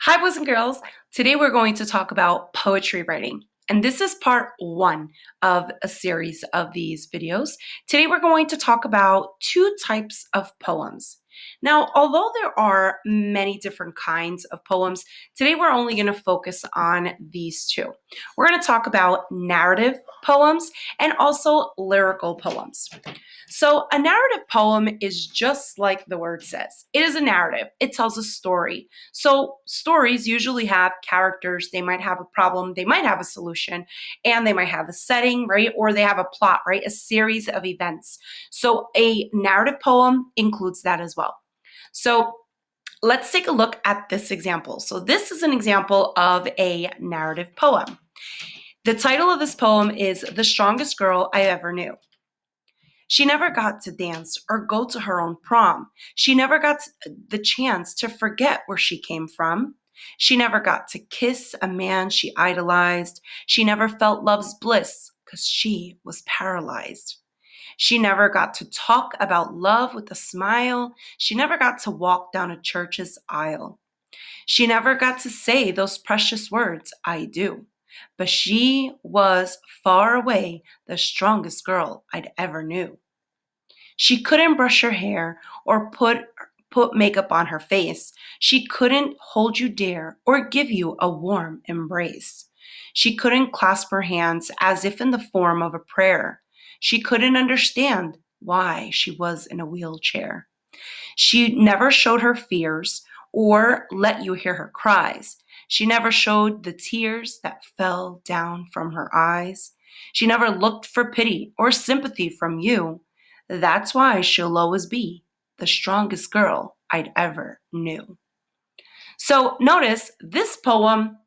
Hi, boys and girls. Today we're going to talk about poetry writing. And this is part one of a series of these videos. Today we're going to talk about two types of poems. Now, although there are many different kinds of poems, today we're only going to focus on these two. We're going to talk about narrative poems and also lyrical poems. So, a narrative poem is just like the word says. It is a narrative. It tells a story. So, stories usually have characters. They might have a problem, they might have a solution, and they might have a setting, right? Or they have a plot, right? A series of events. So, a narrative poem includes that as well. So, let's take a look at this example. So, this is an example of a narrative poem. The title of this poem is The Strongest Girl I Ever Knew. She never got to dance or go to her own prom. She never got the chance to forget where she came from. She never got to kiss a man she idolized. She never felt love's bliss because she was paralyzed. She never got to talk about love with a smile. She never got to walk down a church's aisle. She never got to say those precious words, I do. But she was far away the strongest girl I'd ever knew. She couldn't brush her hair or put makeup on her face. She couldn't hold you dear or give you a warm embrace. She couldn't clasp her hands as if in the form of a prayer. She couldn't understand why she was in a wheelchair. She never showed her fears or let you hear her cries. She never showed the tears that fell down from her eyes. She never looked for pity or sympathy from you. That's why she'll always be the strongest girl I'd ever knew. So notice this poem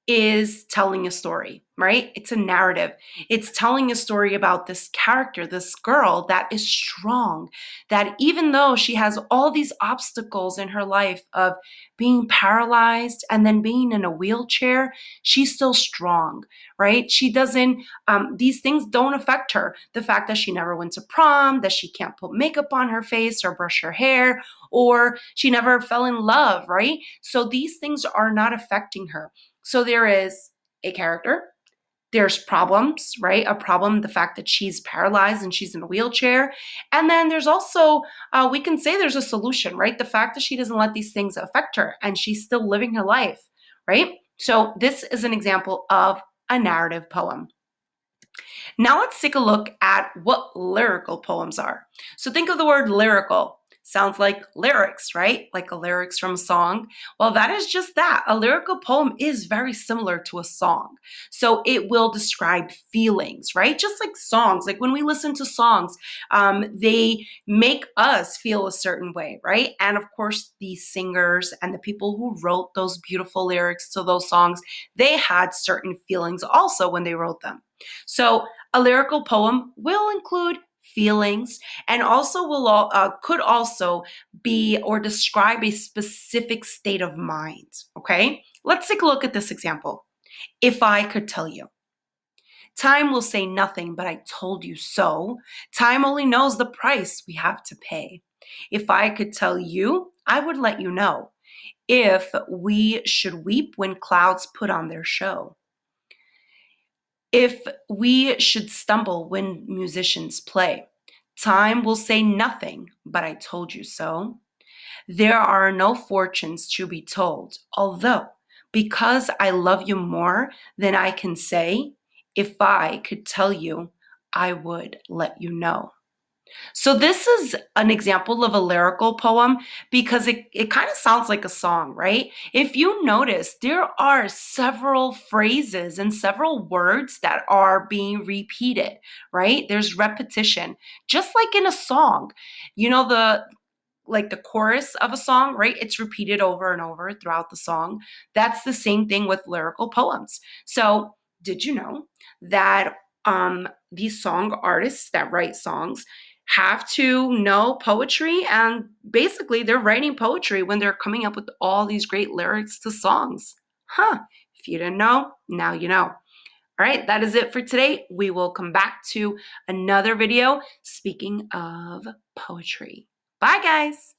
is telling a story, right? It's a narrative. It's telling a story about this character, this girl that is strong, that even though she has all these obstacles in her life of being paralyzed and then being in a wheelchair, she's still strong, right? She doesn't, these things don't affect her. The fact that she never went to prom, that she can't put makeup on her face or brush her hair, or she never fell in love, right? So these things are not affecting her. So there is a character, there's problems, right? A problem, the fact that she's paralyzed and she's in a wheelchair. And then there's also, we can say there's a solution, right? The fact that she doesn't let these things affect her and she's still living her life, right? So this is an example of a narrative poem. Now let's take a look at what lyrical poems are. So think of the word lyrical. Sounds like lyrics, right? Like a lyrics from a song. Well, that is just that. A lyrical poem is very similar to a song. So it will describe feelings, right? Just like songs. Like when we listen to songs, they make us feel a certain way, right? And of course, the singers and the people who wrote those beautiful lyrics to those songs, they had certain feelings also when they wrote them. So a lyrical poem will include feelings and also could also be or describe a specific state of mind. Okay, let's take a look at this example. If I could tell you. Time will say nothing, but I told you so. Time only knows the price we have to pay. If I could tell you, I would let you know if we should weep when clouds put on their show. If we should stumble when musicians play, time will say nothing, but I told you so. There are no fortunes to be told, although, because I love you more than I can say, if I could tell you, I would let you know. So this is an example of a lyrical poem because it kind of sounds like a song, right? If you notice, there are several phrases and several words that are being repeated, right? There's repetition, just like in a song. You know, the chorus of a song, right? It's repeated over and over throughout the song. That's the same thing with lyrical poems. So did you know that these song artists that write songs have to know poetry, and basically they're writing poetry when they're coming up with all these great lyrics to songs? Huh. If you didn't know, now you know. All right, that is it for today. We will come back to another video speaking of poetry. Bye, guys.